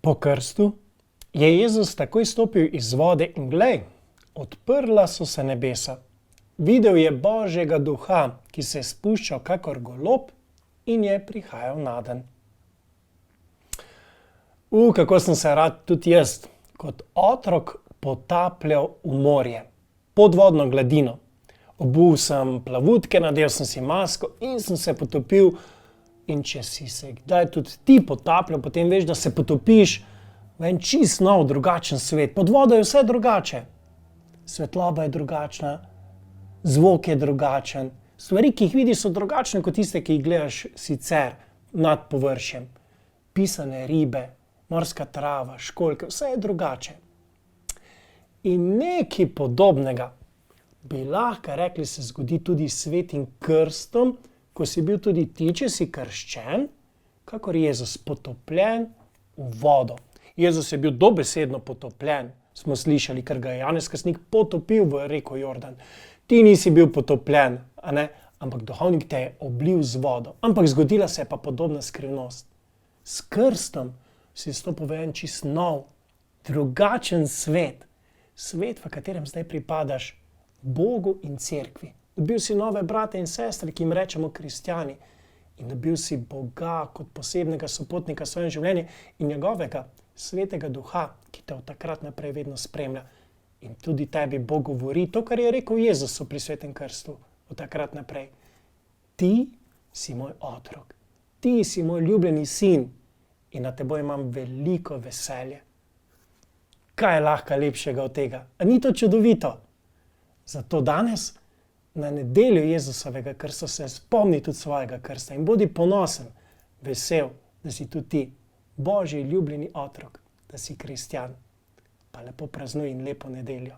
Po krstu je Jezus takoj stopil iz vode in glej, odprla so se nebesa. Videl je Božjega duha, ki se je spuščal kakor golob in je prihajal nadenj. Kako sem se rad tudi jaz, kot otrok potapljal v morje, podvodno gladino. Obul sem plavutke, nadel sem si masko in sem se potopil. In če si se kdaj tudi ti potapljal, potem veš, da se potopiš v en čist nov, drugačen svet. Pod vodo je vse drugače. Svetloba je drugačna, zvok je drugačen. Stvari, ki jih vidiš, so drugačne kot tiste, ki jih gledaš sicer nad površjem. Pisane ribe, morska trava, školjke, vse je drugače. In nekaj podobnega bi lahko rekli se zgodi tudi s svetim krstom, ko si bil tudi ti, če si krščen, kakor Jezus potopljen v vodo. Jezus je bil dobesedno potopljen, smo slišali, ker ga je Janez Krstnik potopil v reko Jordan. Ti nisi bil potopljen, ampak duhovnik te je oblil z vodo. Ampak zgodila se je pa podobna skrivnost. S krstom si stopil v en čist nov, drugačen svet. Svet, v katerem zdaj pripadaš Bogu in cerkvi. Dobil si nove brate in sestre, ki jim rečemo kristjani. In dobil si Boga kot posebnega sopotnika v svojem življenju in njegovega svetega duha, ki te od takrat naprej vedno spremlja. In tudi tebi Bog govori to, kar je rekel Jezus pri svetem krstu od takrat naprej. Ti si moj otrok, ti si moj ljubljeni sin in na teboj imam veliko veselje. Kaj je lahko lepšega od tega? A ni to čudovito? Zato danes, na nedeljo Jezusovega krsta, se spomni tudi svojega krsta in bodi ponosen, vesel, da si tudi ti Božji ljubljeni otrok, da si kristjan. Pa lepo praznuj in lepo nedeljo.